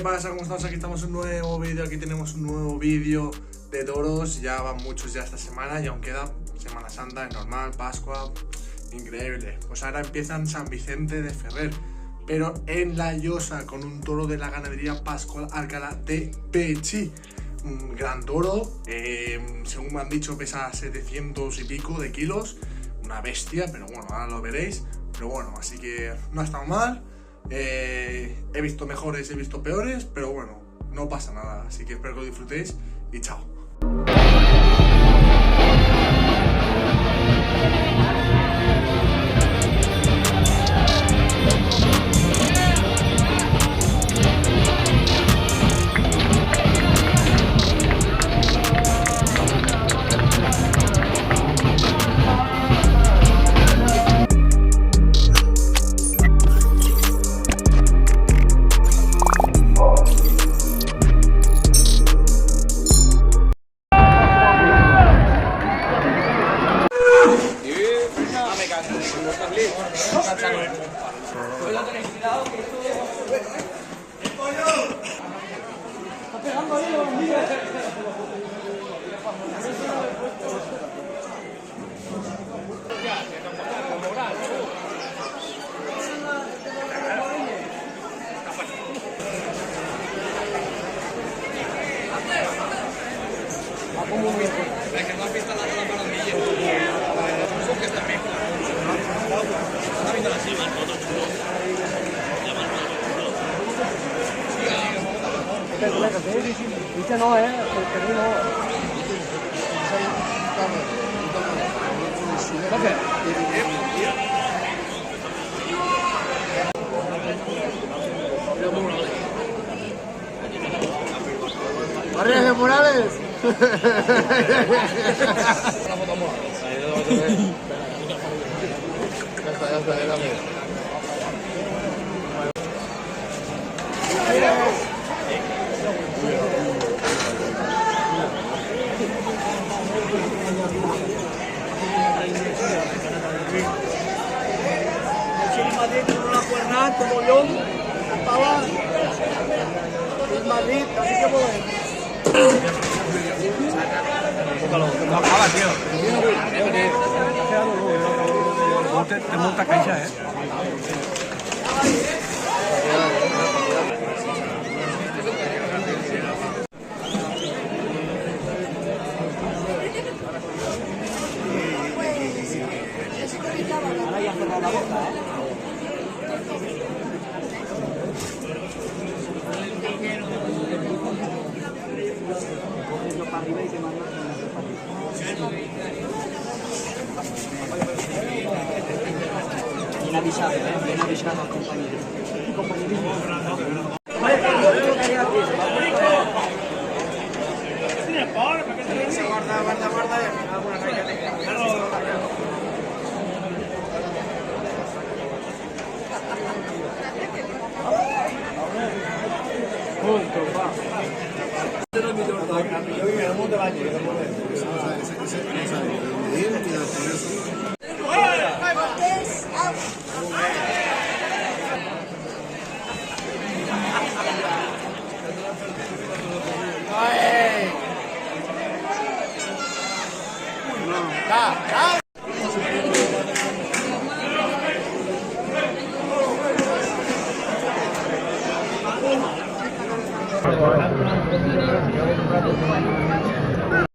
pasa? ¿Cómo estamos? Aquí estamos en un nuevo vídeo, aquí tenemos un nuevo vídeo de toros. Ya van muchos ya esta semana y aún queda Semana Santa, es normal, Pascua, increíble. Pues ahora empiezan San Vicente de Ferrer, pero en La Llosa, con un toro de la ganadería Pascual Alcalá de Pechi. Un gran toro, según me han dicho pesa 700 y pico de kilos, una bestia, pero bueno, ahora lo veréis. Pero bueno, así que no ha estado mal. He visto mejores, he visto peores, pero bueno, no pasa nada. Así que espero que lo disfrutéis y chao. Es que no has visto la maravilla. Eso que está mezcla. Está viendo la cima, todo chulo. Dice no, pero no. ¡Barrios de Morales! Ya está, Madrid con una cuernada, como yo, estaba en Madrid, así que bueno. No acaba, tío. Te monta caixa, Ahora ya ha cerrado la boca, para arriba y te mandas bien avisado, bien avisado al compañero. Yo